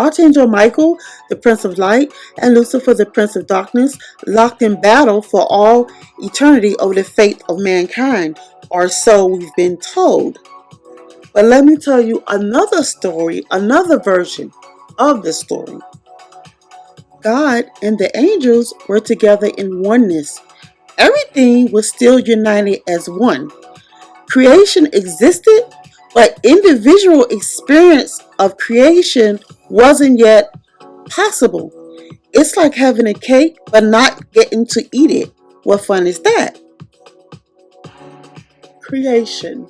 Archangel Michael, the Prince of Light, and Lucifer, the Prince of Darkness, locked in battle for all eternity over the fate of mankind, or so we've been told. But let me tell you another story, another version of the story. God and the angels were together in oneness. Everything was still united as one. Creation existed, but individual experience of creation wasn't yet possible. It's like having a cake, but not getting to eat it. What fun is that? Creation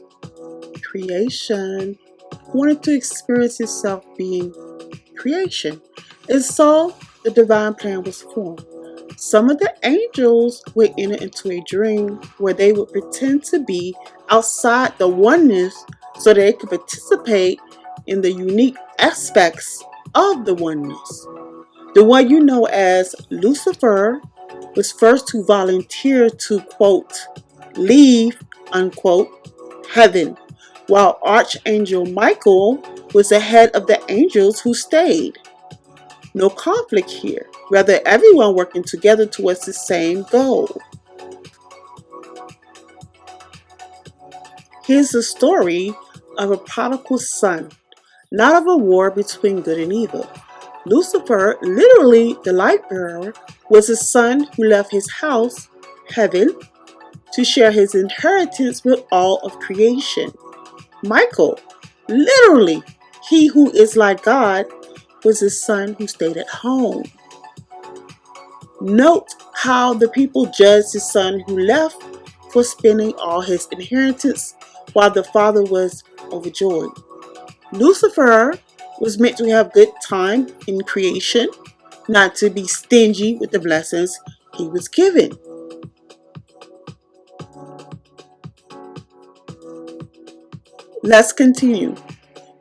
wanted to experience itself being creation. And so the divine plan was formed. Some of the angels would enter into a dream where they would pretend to be outside the oneness so they could participate in the unique aspects of the oneness. The one you know as Lucifer was first to volunteer to, quote, leave, unquote, heaven, while Archangel Michael was the head of the angels who stayed. No conflict here, rather everyone working together towards the same goal. Here's the story of a prodigal son, not of a war between good and evil. Lucifer, literally the light bearer, was a son who left his house, heaven, to share his inheritance with all of creation. Michael, literally he who is like God, was his son who stayed at home. Note how the people judged the son who left for spending all his inheritance while the father was overjoyed. Lucifer was meant to have good time in creation, not to be stingy with the blessings he was given. Let's continue.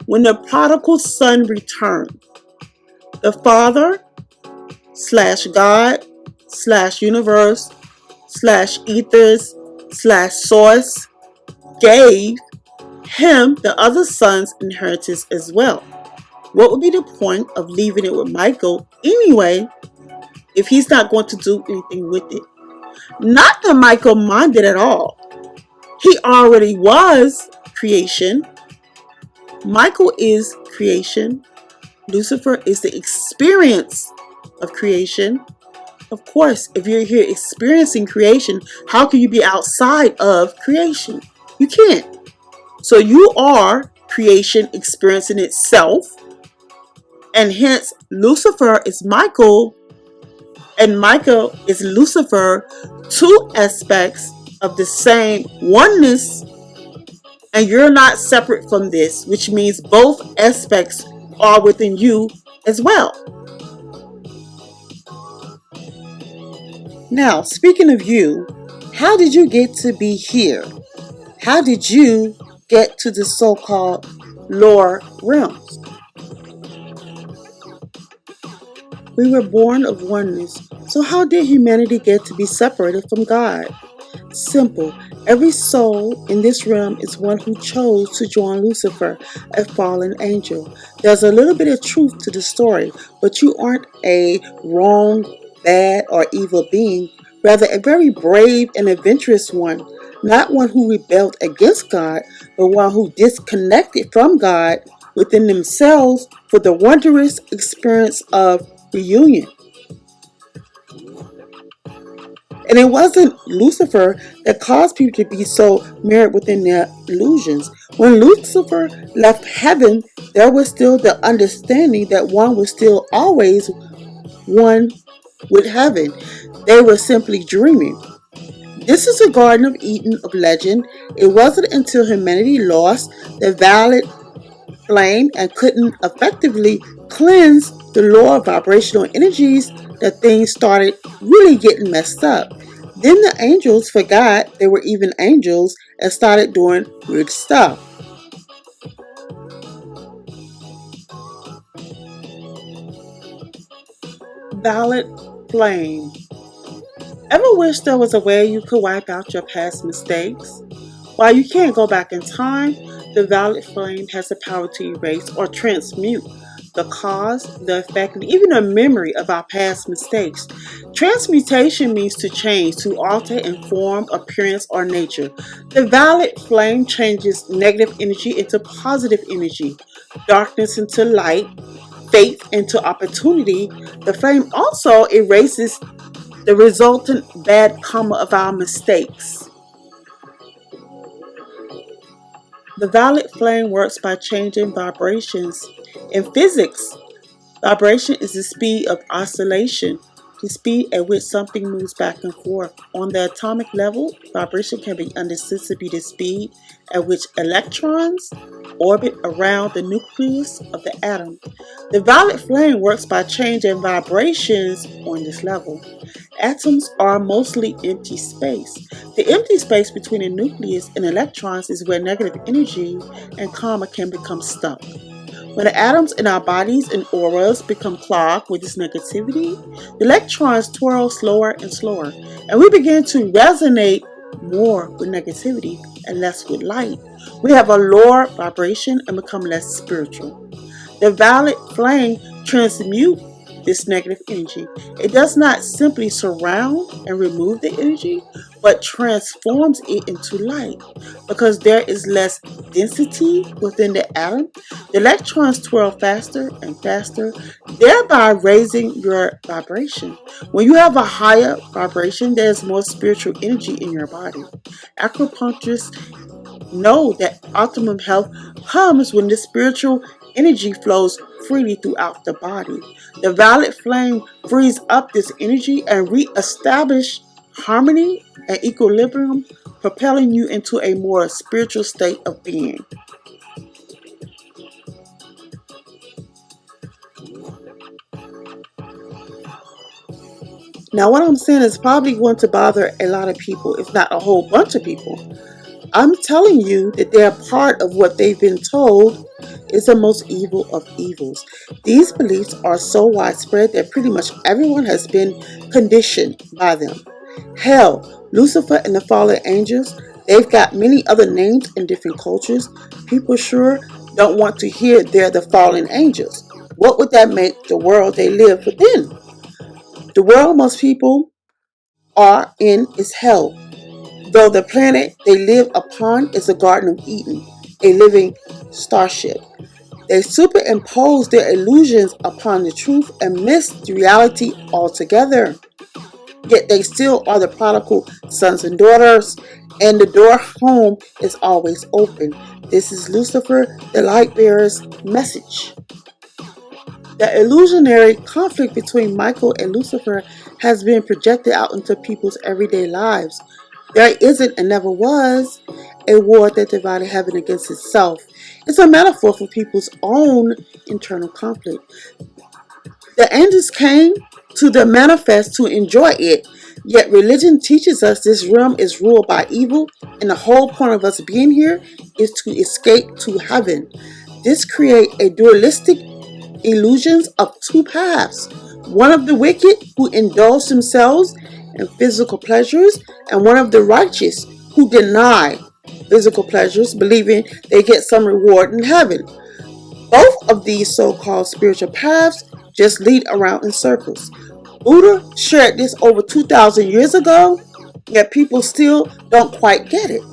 When the prodigal son returned, the Father / God / universe / ethers / source gave him the other son's inheritance as well. What would be the point of leaving it with Michael anyway if he's not going to do anything with it? Not that Michael minded at all. He already was creation. Michael is creation. Lucifer is the experience of creation. Of course, if you're here experiencing creation, how can you be outside of creation? You can't. So you are creation experiencing itself, and hence Lucifer is Michael, and Michael is Lucifer, two aspects of the same oneness, and you're not separate from this, which means both aspects are within you as well. Now, speaking of you, how did you get to be here? How did you get to the so-called lower realms? We were born of oneness, so how did humanity get to be separated from God? Simple. Every soul in this realm is one who chose to join Lucifer, a fallen angel. There's a little bit of truth to the story, but you aren't a wrong, bad, or evil being, rather a very brave and adventurous one. Not one who rebelled against God, but one who disconnected from God within themselves for the wondrous experience of reunion. And it wasn't Lucifer that caused people to be so married within their illusions. When Lucifer left heaven, there was still the understanding that one was still always one with heaven. They were simply dreaming. This is the Garden of Eden of legend. It wasn't until humanity lost the violet flame and couldn't effectively cleanse the lower vibrational energies that things started really getting messed up. Then the angels forgot they were even angels and started doing weird stuff. Violet flame. Ever wish there was a way you could wipe out your past mistakes? While you can't go back in time, the violet flame has the power to erase or transmute the cause, the effect, and even a memory of our past mistakes. Transmutation means to change, to alter in form, appearance, or nature. The violet flame changes negative energy into positive energy, darkness into light, faith into opportunity. The flame also erases the resultant bad karma of our mistakes. The violet flame works by changing vibrations. In physics, vibration is the speed of oscillation, the speed at which something moves back and forth. On the atomic level, vibration can be understood to be the speed at which electrons orbit around the nucleus of the atom. The violet flame works by changing vibrations on this level. Atoms are mostly empty space. The empty space between the nucleus and electrons is where negative energy and karma can become stuck. When the atoms in our bodies and auras become clogged with this negativity, the electrons twirl slower and slower, and we begin to resonate more with negativity and less with light. We have a lower vibration and become less spiritual. The violet flame transmutes this negative energy. It does not simply surround and remove the energy, but transforms it into light. Because there is less density within the atom, the electrons twirl faster and faster, thereby raising your vibration. When you have a higher vibration, there's more spiritual energy in your body. Acupuncturists know that optimum health comes when the spiritual energy flows freely throughout the body. The violet flame frees up this energy and re-establish harmony and equilibrium, propelling you into a more spiritual state of being. Now, what I'm saying is probably going to bother a lot of people, if not a whole bunch of people. I'm telling you that they're part of what they've been told is the most evil of evils. These beliefs are so widespread that pretty much everyone has been conditioned by them. Hell, Lucifer and the fallen angels, they've got many other names in different cultures. People sure don't want to hear they're the fallen angels. What would that make the world they live within? The world most people are in is hell, though the planet they live upon is a Garden of Eden, a living starship. They superimpose their illusions upon the truth and miss the reality altogether. Yet they still are the prodigal sons and daughters, and the door home is always open. This is Lucifer, the light bearer's message. The illusionary conflict between Michael and Lucifer has been projected out into people's everyday lives. There isn't and never was a war that divided heaven against itself. It's a metaphor for people's own internal conflict. The angels came to the manifest to enjoy it, yet religion teaches us this realm is ruled by evil, and the whole point of us being here is to escape to heaven. This creates a dualistic illusions of two paths. One of the wicked who indulge themselves in physical pleasures, and one of the righteous who deny physical pleasures, believing they get some reward in heaven. Both of these so-called spiritual paths just lead around in circles. Buddha shared this over 2,000 years ago, yet people still don't quite get it.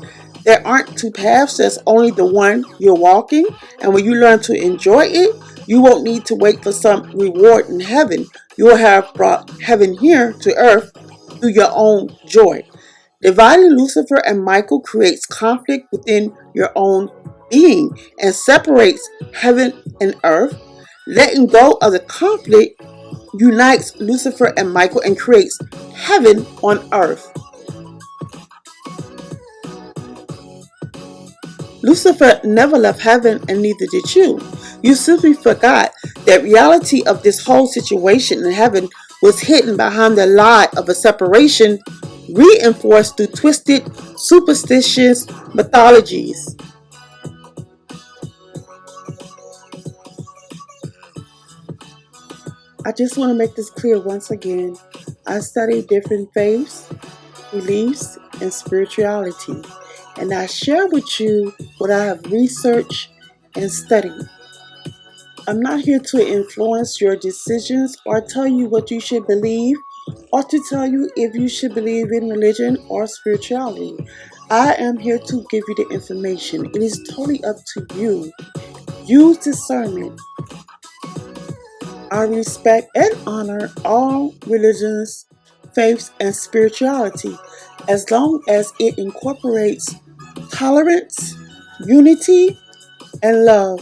There aren't two paths, there's only the one you're walking, and when you learn to enjoy it, you won't need to wait for some reward in heaven. You will have brought heaven here to earth through your own joy. Dividing Lucifer and Michael creates conflict within your own being and separates heaven and earth. Letting go of the conflict unites Lucifer and Michael and creates heaven on earth. Lucifer never left heaven, and neither did you. You simply forgot that reality of this whole situation in heaven was hidden behind the lie of a separation reinforced through twisted, superstitious mythologies. I just want to make this clear once again. I study different faiths, beliefs, and spirituality, and I share with you what I have researched and studied. I'm not here to influence your decisions or tell you what you should believe or to tell you if you should believe in religion or spirituality. I am here to give you the information. It is totally up to you. Use discernment. I respect and honor all religions, faiths, and spirituality as long as it incorporates tolerance, unity, and love.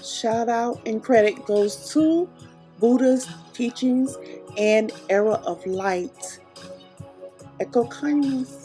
Shout out and credit goes to Buddha's teachings and era of light. Echo kindness.